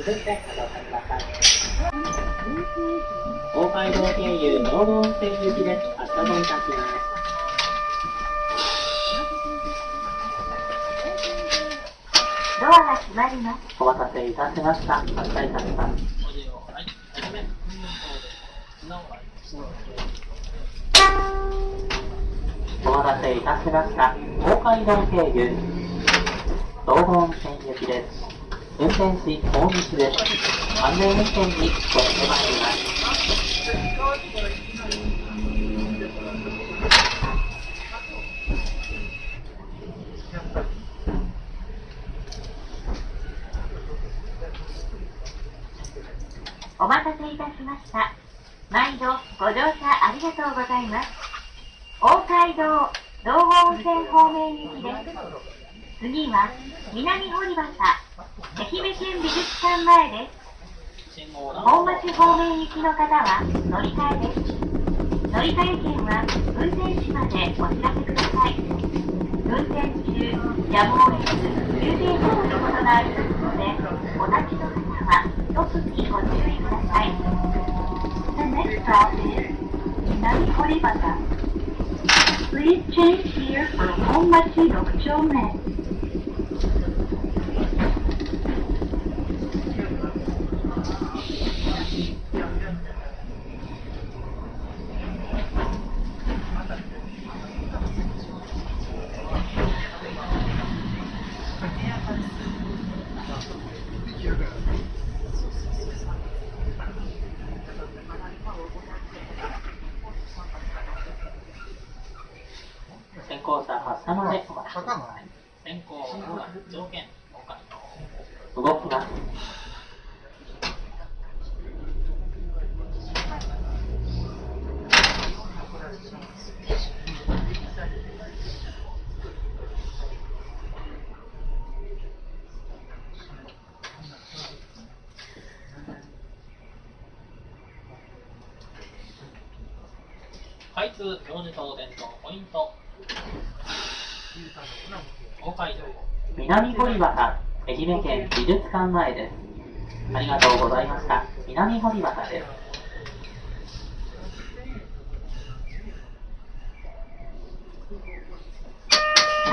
続いてお乗りください。東海道経由道後温泉行きです。発車といたします。ドアが閉まります。お待たせいたしました。発車いたします。お待たせいたしました。東海道経由道後温泉行きです。運転士大西です。安全運転にご注意ください。お待たせいたしました。毎度ご乗車ありがとうございます。大街道道後温泉方面行きです。次は南堀端愛媛県美術館前です。本町方面行きの方は乗り換えです。乗り換え券は運転士までお知らせください。運転中やむを得ず休憩所のことがありますので、お立ちの方は特にご注意ください。The next stop is 南堀端。Please change here for 本町6丁目。先行車発車までお待ちください。先行条件動きます。開通表示灯伝統ポイント。東海道南堀端愛媛県美術館前です。ありがとうございました。南堀端です。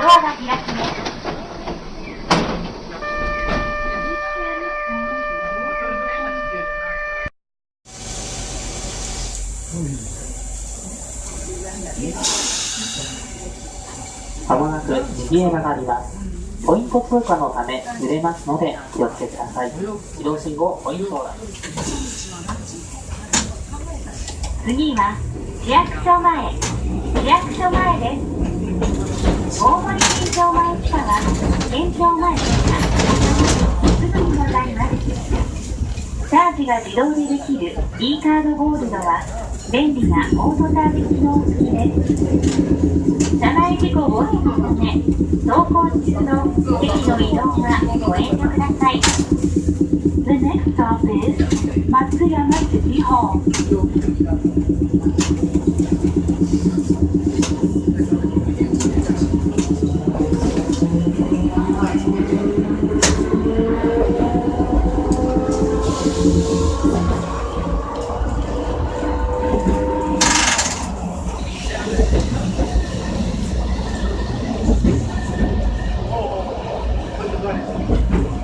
ドアが開きます。まもなく右へ曲がります。ポイント通過のため揺れますので気をつけください。自動信号ポイント欄。次は市役所前です。大森県庁前地下は県庁前ですが、すぐにございます。チャージが自動でできる e カードゴールドは便利なオートチャージ機能付きです。車内事故防止のため、走行中の駅の移動はご遠慮ください。The next stop is 松山 City Hall。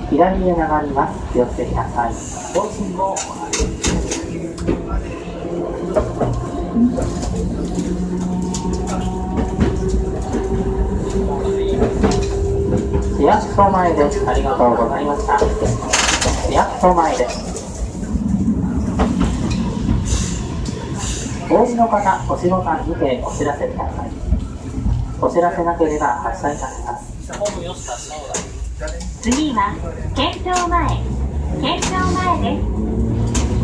左へ曲がります。気をつけください。方針を市役所前です。ありがとうございました。市役所前です。お降りの方、押しボタンにてお知らせください。お知らせなければ発車いたします。次は県庁前です。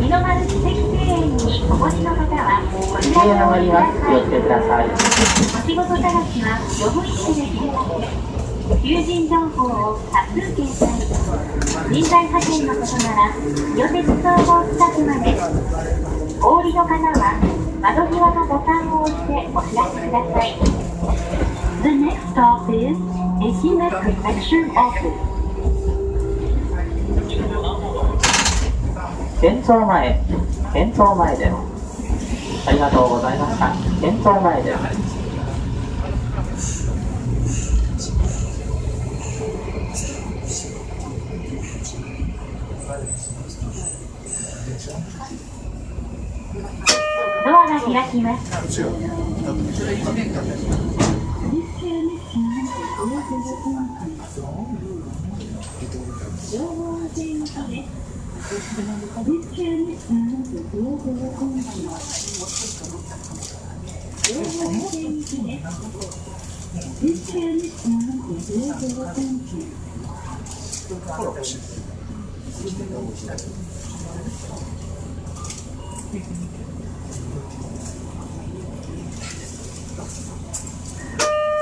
二の丸奇跡庭園にお越しの方はこちらへお降りください。気をつけください。お仕事探しはログインで検索。求人情報を多数掲載。人材派遣のことなら伊予鉄総合スタッフまで。お降りの方は窓際のボタンを押してお知らせください。The next stop is 愛媛 Protection Office。県庁前です。ありがとうございました。県庁前です。ドアが開きます。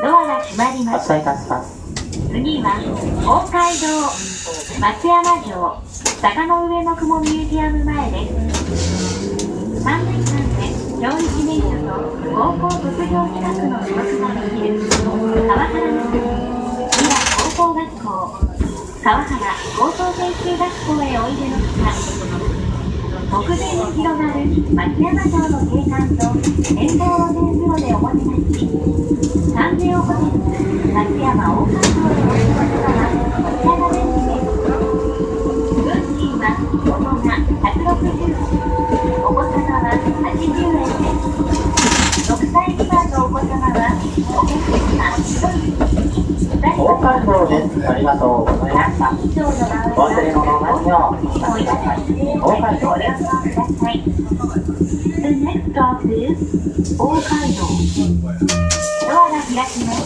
ドアが閉まります。発車いたします。次は大街道松山城坂の上の雲ミュージアム前です。3年間で教育免許と高校卒業資格の取得ができる川原の国伊賀高校学校川原高等専修学校へおいでの方、目前に広がる松山城の景観と展望露天風呂でおもてなし、サンジオホテル松山大観光でお過ごし方はこちらが便利です。運賃は大人160円、お子様は80円です。6歳未満のお子様はお客様1人大観光です。ありがとうございました。お忘れ物のないようにしてください。大観光です。The next stop is 大街道。ドアが開きます。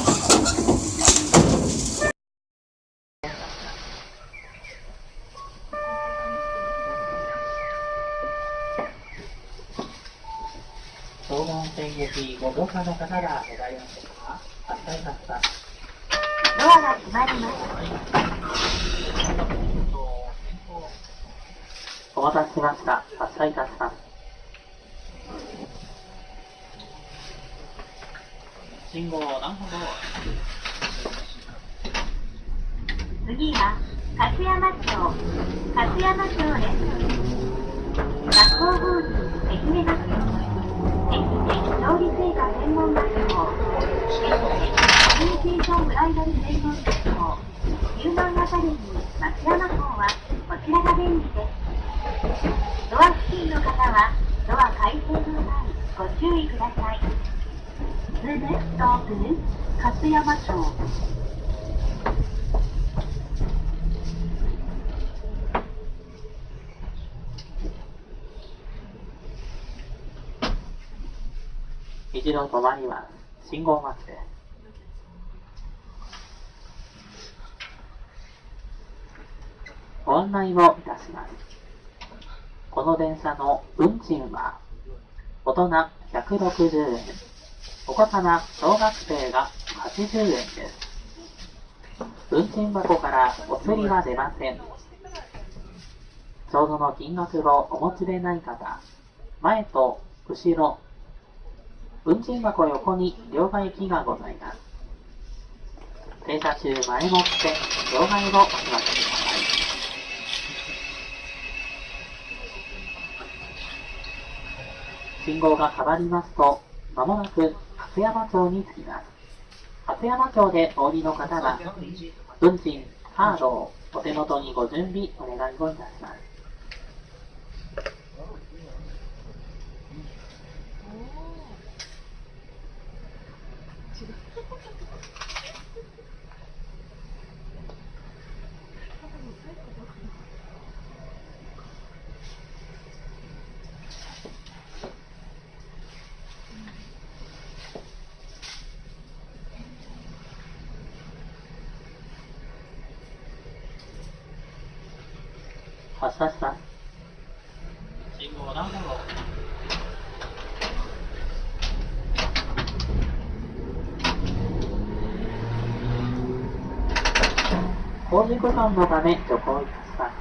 東門線行きご乗車の方がございませんか。発車いたします。ドアが閉まります。お待たせしました。発車いたします。信号何歩次は勝山町です。学校法人愛媛学校、愛媛調理製菓専門学校、愛媛コミュニケーションブライダル専門学校、ヒューマンアカデミー松山校はこちらが便利です。ドア付近の方はドア開閉の際ご注意ください。The next stop is 勝山町。一度止まります。信号待ちです。ご案内をいたします。この電車の運賃は大人160円、お子様小学生が80円です。運賃箱からお釣りは出ません。ちょうどの金額をお持ちでない方、前と後ろ、運賃箱横に両替機がございます。停車中前もって両替をお済ませください。信号が変わりますと、まもなく勝山町に着きます。勝山町でお降りの方は、運賃、カードをお手元にご準備お願いをいたします。発車します。信号何番号。工事区間のため徐行いたします。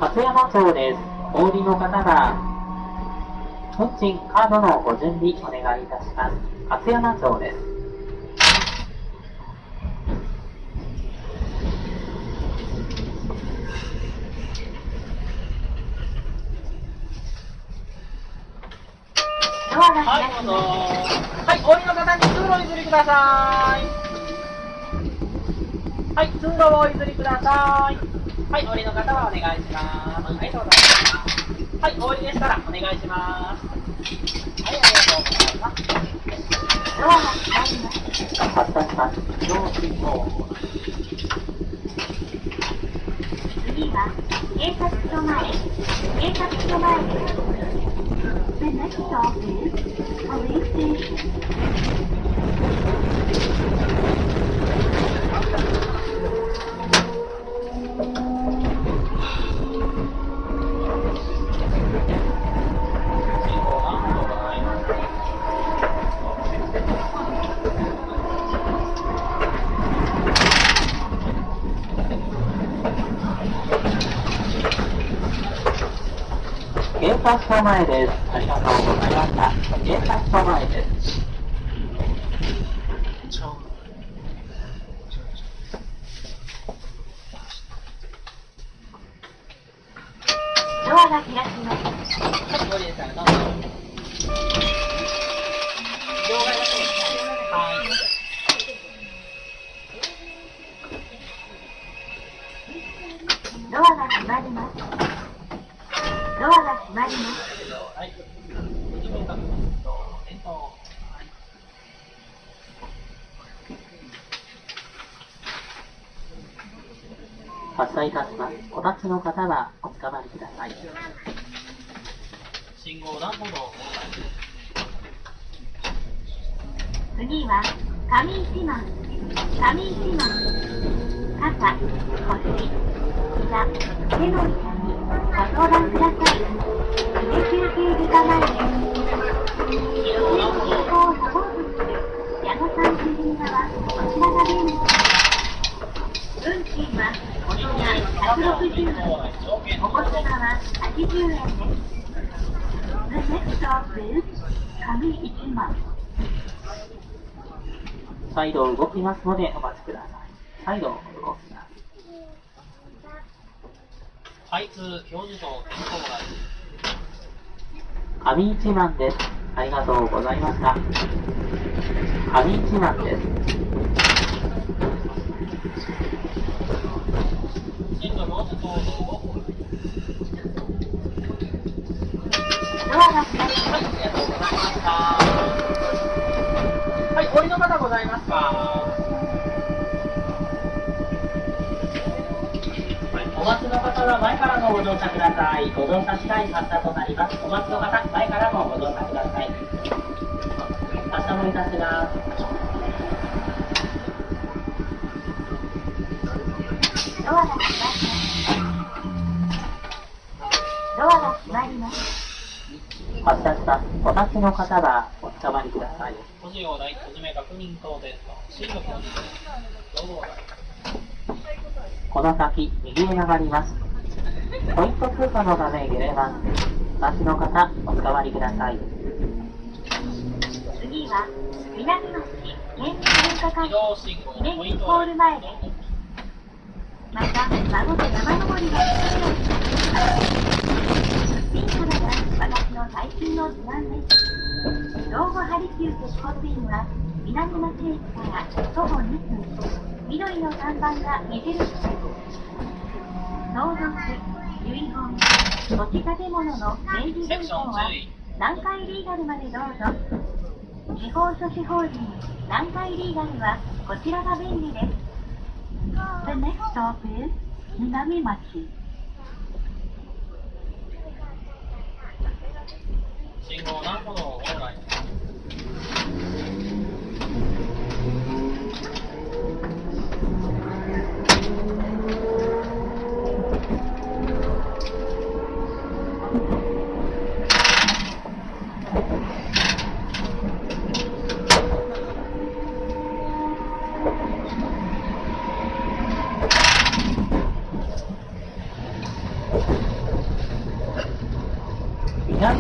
勝山町です。お降りの方は運賃カードのご準備お願いいたします。勝山町です。ドアがはい、開きどうぞ。ます。はい、お降りの方に通路を譲りください。はい、通路をお譲りください。はい、お降りの方はお願いします。はい、どうぞ。はい、お降りでしたらお願いします。はい、ありがとうございます。ドアが開きます。発車します。自動信号。次は警察署前。警察署前です。The next stop is Police Station. 警察署前です。ありがとうございました。警察署前です。ドアが開きます。はい、お降りでしたらどうぞ。両替だけですね。はい。ドアが閉まります。ドアが閉まります。はい。発車いたします。お立ちの方はおつかまりください。信号段ほど。次は上一門。上一門。肩、腰、膝、手の痛みご相談ください。腕休憩時間前です。広い健康をサポートする矢野さん主任側、こちらが便利です。運賃は大人160円、お子様は80円です。The next stop is 上一門。再度動きますのでお待ちください。再度動きます。開通表示と変更が上一番です。ありがとうございました。上一番です。進路表示等々ドアが開きます。はい、ありがとうございました。はい、お降りの方ございますか？お待ちの方は前からのご乗車ください。ご乗車次第発車となります。お待ちの方、前からのご乗車ください。発車もいたします。ドアが閉まります。ドアが閉まります。発車したお立ちの方はおつかまりください。ご使用代、閉じ目確認等です。進路表示です。どうぞ。この先、右へ曲がります。ポイント通過のため揺れます。お立ちの方、おつかまりください。次は南町県立文化会館記念ホール前です。また、孫と山登りができるようになりました。ピンクなら私の最近の自慢です。道後ハリキュー鉄骨院は南町駅から徒歩2分。緑の看板が目印です。相続、遺言、土地建物の名義変更は南海リーガルまでどうぞ。司法書士法人南海リーガルはこちらが便利です。The next stop is 南町。信号何歩の往来。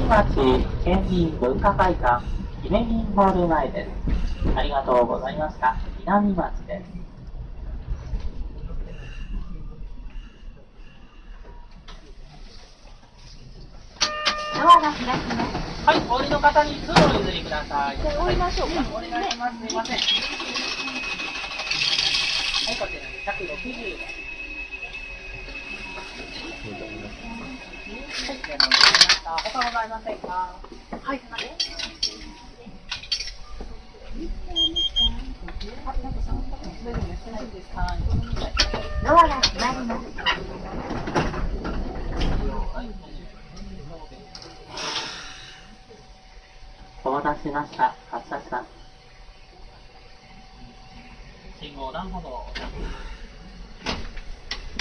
南町県民文化会館ひめみんホール前です。ありがとうございました。南町です。ドアが開きます。はい、お降りの方に通路を譲りください。じゃあ降りましょうか。お願いします。すいません。はい、こちら160です。はい、ありがとうございました。他ございませんか？はい、すいません。ドアが閉まります。お待たせしました。発車します。信号段歩道。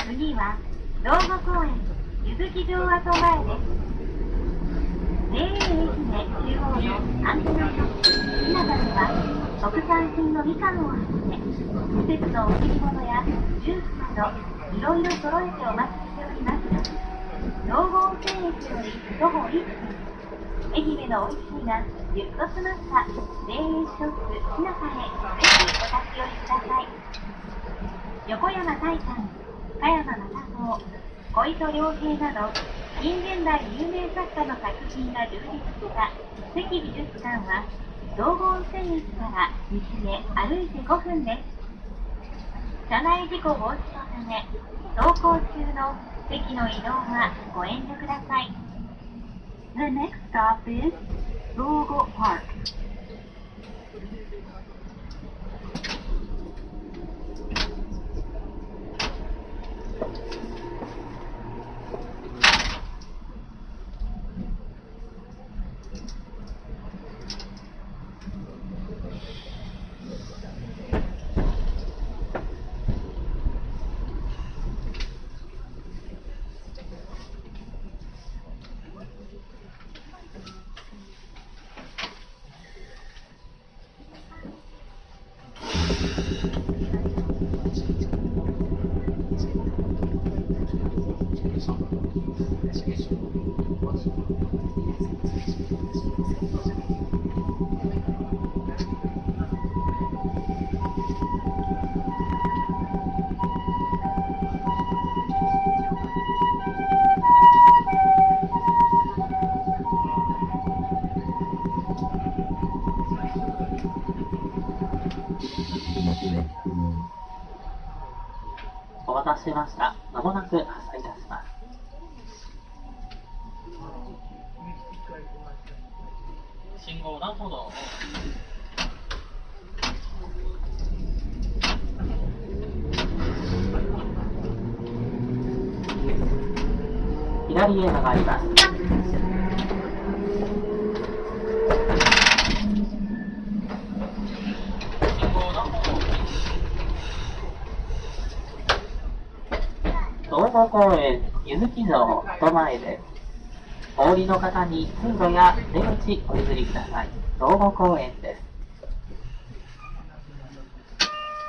次は道後公園ゆずき城跡前です。JA 愛媛中央のアンテナショップひなたでは特産品のみかんをはじめ季節の贈り物やジュースなどいろいろ揃えてお待ちしております。道後温泉駅より徒歩1分、愛媛の美味しいがぎゅっと詰まった JA ショップひなたへぜひお立ち寄りください。横山大観、加山正蔵、小糸良平など近現代有名作家の作品が充実した関美術館は道後温泉駅から西へ歩いて5分です。車内事故防止のため走行中の席の移動はご遠慮ください。The next stop is Dogo Park. お待たせしました。まもなく発車いたします。信号段歩道。左へ曲がります。道後公園ゆずき城跡前です。お降りの方に通路や出口お譲りください。道後公園です。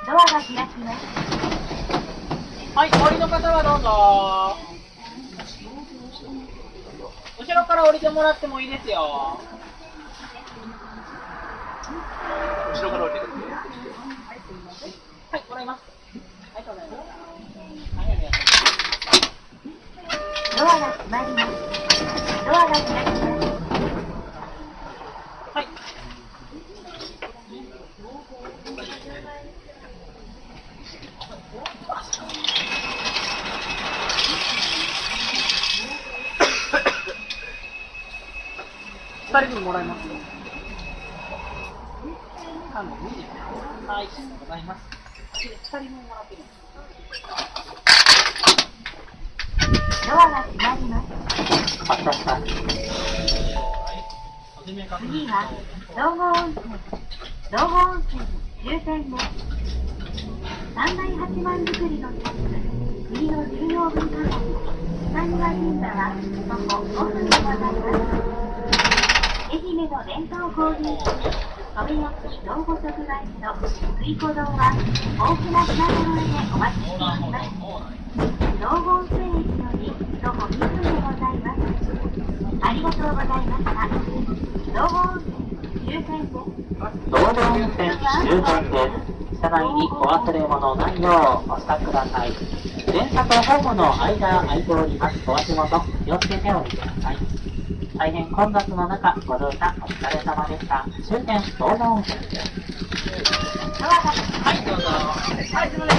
ドアが開きます。はい、お降りの方はどうぞ。後ろから降りてもらってもいいですよ。後ろから降りてください。はい、もらいます。はい、どうぞ。はい、ありがとう。ドアが閉まります。ドアが開きます。はい。2人分もらいますよ。はい、ありがとうございます。2人分もらってる。ドアが閉まります。次は道後温泉終点です。三大八幡造りの一つ、国の重要文化財、北庭神社は徒歩5分でございます。愛媛の伝統工芸品、富岡道後直売所水古堂は豊富な品揃えでお待ちしております。道後温泉駅より徒歩2分でございます。ありがとうございました。道後温泉周辺です。道後温泉周辺です。車内にお忘れ物ないようお支度ください。電車とホームの間空いております。お足元気をつけておいてください。大変混雑の中、ご乗車お疲れ様でした。終点道後温泉です。ドアがはい、どうぞ。はい、すみません。